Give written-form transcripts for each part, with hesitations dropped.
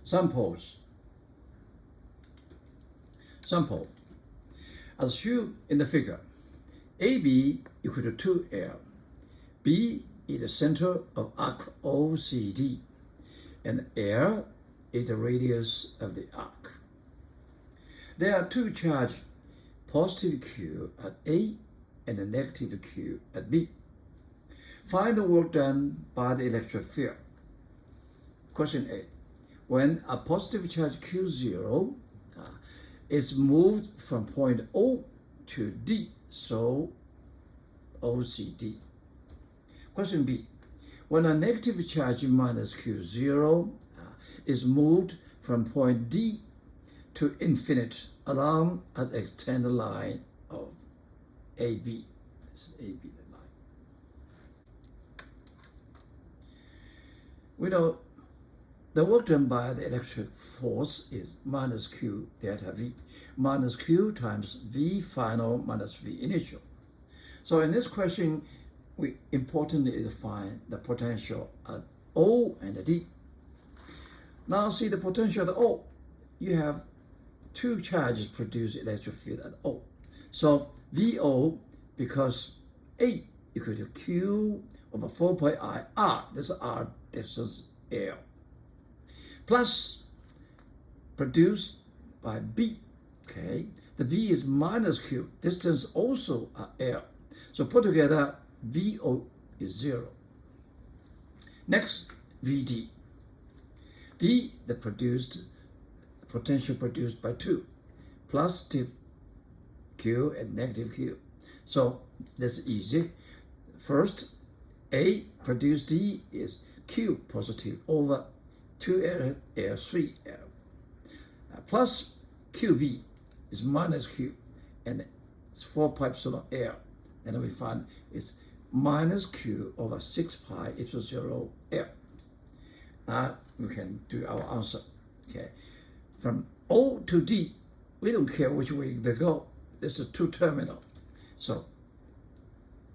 Samples. Sample. As shown in the figure, AB equal to 2L. B is the center of arc OCD, and L is the radius of the arc. There are two charges, positive Q at A and a negative Q at B. Find the work done by the electric field. Question A. When a positive charge Q0 is moved from point O to D, so OCD. Question B. When a negative charge minus Q0 is moved from point D to infinite along an extended line of AB. This is AB line. We know the work done by the electric force is minus Q delta V, minus Q times V final minus V initial. So in this question, important is to find the potential at O and D. Now see the potential at O. You have two charges produce electric field at O. So VO, because A equal to Q over 4 pi I R, this is R distance L, plus produced by B, okay? The B is minus Q, distance also L. So put together, VO is 0. Next, VD. D, the potential produced by 2, positive Q and negative Q. So this is easy. First, A produced D is Q positive over 2L, L, 3L. Plus QB is minus Q, and it's 4 pi epsilon L. And then we find it's minus Q over 6 pi epsilon 0 L. Now we can do our answer. Okay, from O to D, we don't care which way they go. This is two terminal. So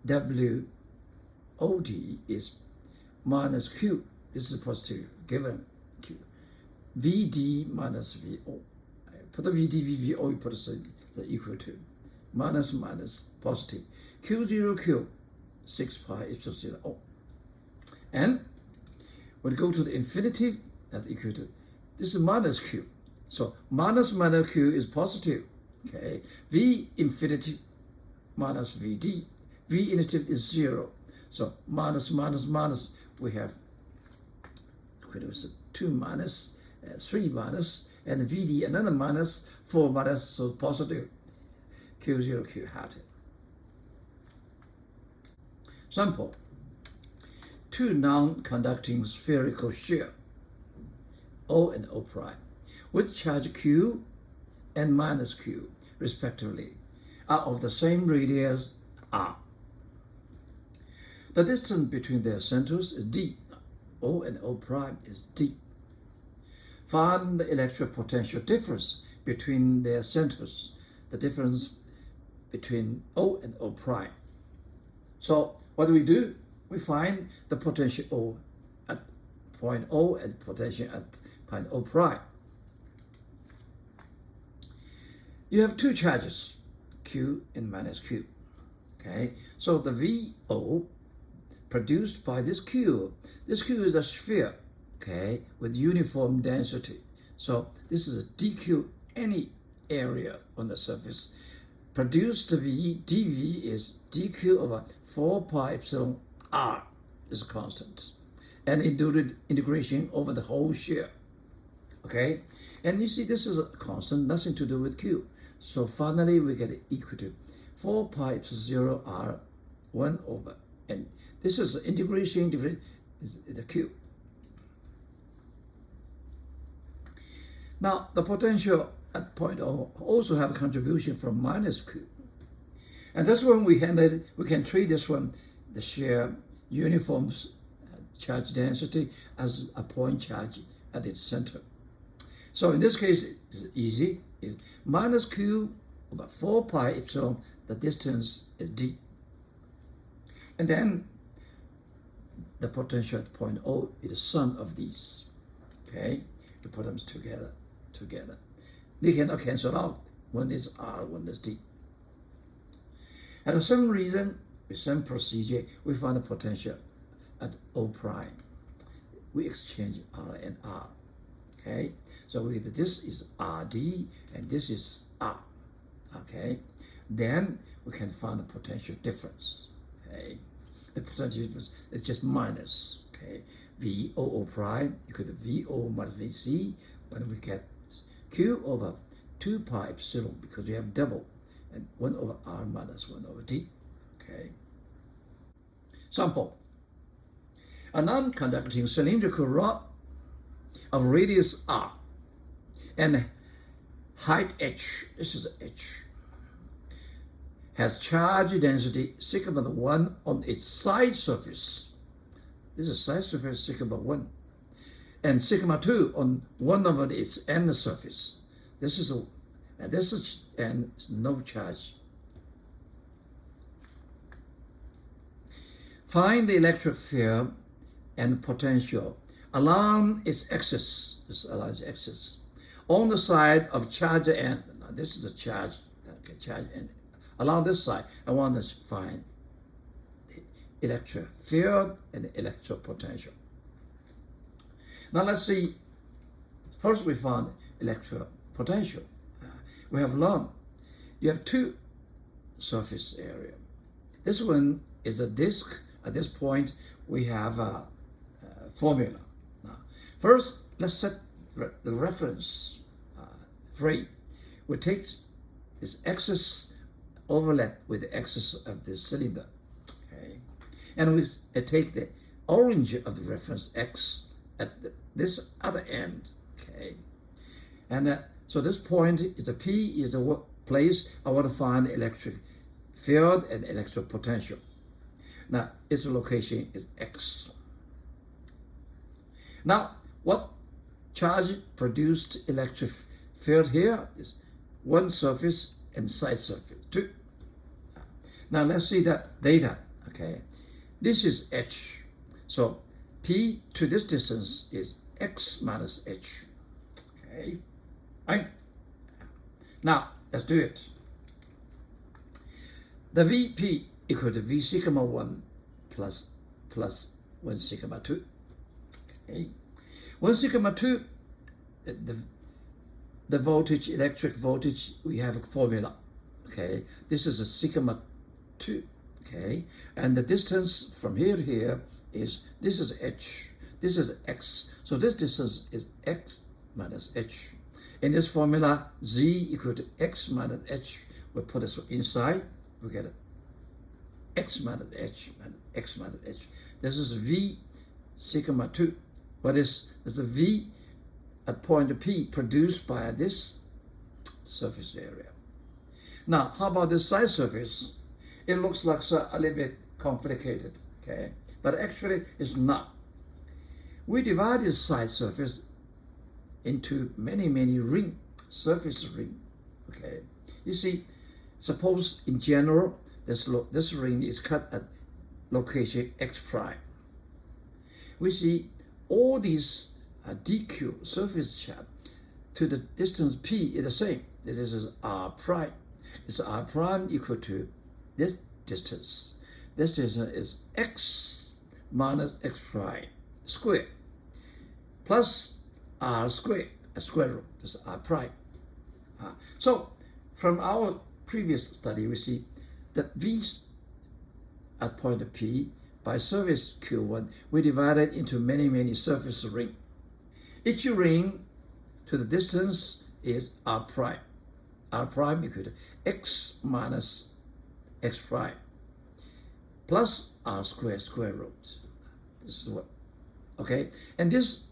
WOD is minus Q. This is positive given Q. VD minus VO. Put the VD, VVO, you put the equal to. Minus, minus, positive. Q0Q, 6 pi epsilon 0 O. And when we go to the infinitive, that equal to, this is minus Q. So minus minus Q is positive. Okay. V infinitive minus VD. V initiative is 0. So minus, minus, minus, we have 2 minus, 3 minus, and VD another minus, 4 minus, so positive. Q0, Q hat. Sample. Two non-conducting spherical shell, O and O prime, with charge Q and minus Q, respectively, are of the same radius R. The distance between their centers is D. O and O prime is D. Find the electric potential difference between their centers, the difference between O and O prime. So what do? We find the potential O at point O and potential at point O prime. You have two charges, Q and minus Q. Okay, so the VO produced by this Q is a sphere, okay, with uniform density. So this is a dq any area on the surface. Produced V, dV is dq over 4 pi epsilon r is constant. And included integration over the whole shell. Okay? And you see this is a constant, nothing to do with Q. So finally we get equal to 4 pi epsilon 0 r 1 over n. This is the integration difference is the Q. Now the potential at point O also have a contribution from minus Q. And that's when we can treat this one, the shell uniform charge density, as a point charge at its center. So in this case, it's easy. It's minus Q over 4 pi epsilon, the distance is D. And then the potential at point O is the sum of these. Okay? You put them together. They cannot cancel out. One is R, one is D. And the same reason, the same procedure, we find the potential at O prime. We exchange R and R. Okay, so this is RD and this is R. Okay, then we can find the potential difference. Okay, the potential difference is just minus. Okay, VO prime equal to VO minus VC when we get Q over 2 pi epsilon because we have double and 1 over R minus 1 over D. Okay. Sample. A non-conducting cylindrical rod of radius R and height h, this is h, has charge density sigma 1 on its side surface. This is side surface sigma 1. And sigma 2 on one of its end surface. This is no charge. Find the electric field and potential along its axis. On the side of charge end. Now this is a charge. Okay, charge end. Along this side, I want to find the electric field and the electric potential. Now let's see. First, we found electric potential. We have learned you have two surface area. This one is a disk. At this point, we have a formula. Now, first, let's set the reference frame. We take this axis overlap with the axis of the cylinder. Okay, and we take the orange of the reference x at this other end. Okay, and so this point is the P is the place I want to find the electric field and electric potential. Now its location is x. Now what charge produced electric field here is one surface and side surface 2. Now let's see that data. Okay, this is h. So P to this distance is x minus h. Okay, right? Now let's do it. The Vp equal to V sigma 1 plus 1 sigma 2. Okay, 1 sigma 2, the voltage, electric voltage, we have a formula. Okay, this is a sigma 2. Okay, and the distance from here to here is, this is h, this is x, so this distance is x minus h. In this formula, z equal to x minus h, we put this inside, we get x minus h minus x minus h. This is V sigma 2. What is the V at point P produced by this surface area? Now, how about this side surface? It looks like a little bit complicated, okay? But actually it's not. We divide this side surface into many ring, surface ring, okay? You see, suppose in general, this ring is cut at location x prime. We see all these dq surface charge to the distance p is the same. This is r prime. This r prime equal to this distance. This distance is x minus x prime squared plus r squared, a square root. This is r prime. So from our previous study, we see that V's at point P by surface Q1, we divide it into many surface ring. Each ring to the distance is r prime. R prime equal to x minus x prime plus r squared square root. This is what, okay? And this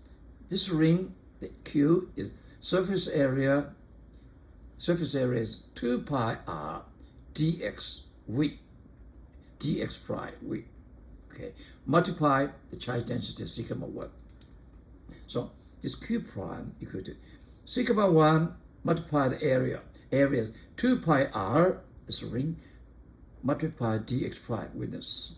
ring, the Q, is surface area is 2 pi r dx v, dx prime v. Okay, multiply the charge density sigma 1. So this Q prime equal to sigma 1 multiply the area is 2 pi r, this ring, multiply dx prime with this.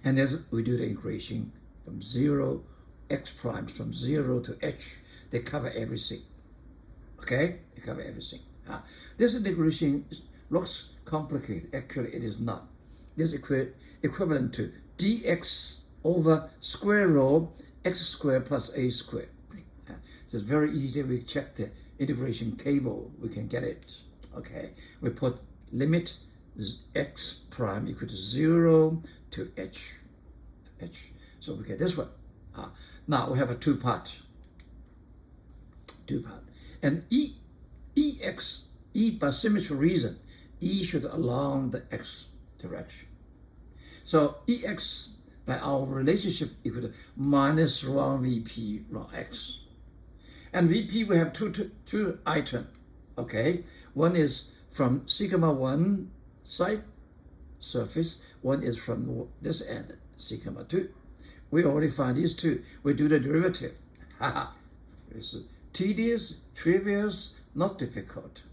And as we do the integration from 0 x primes from 0 to h. They cover everything. Okay? They cover everything. This integration looks complicated. Actually, it is not. This is equivalent to dx over square root x squared plus a squared. So it's very easy. We check the integration table. We can get it. Okay? We put limit x prime equal to 0 to h. So we get this one. Now we have a two-part. And by symmetry reason, E should along the x direction. So Ex by our relationship equal to minus rho VP rho x. And VP we have two items. Okay, one is from sigma 1 side surface, one is from this end, sigma 2. We already find these two. We do the derivative. It's tedious, trivial, not difficult.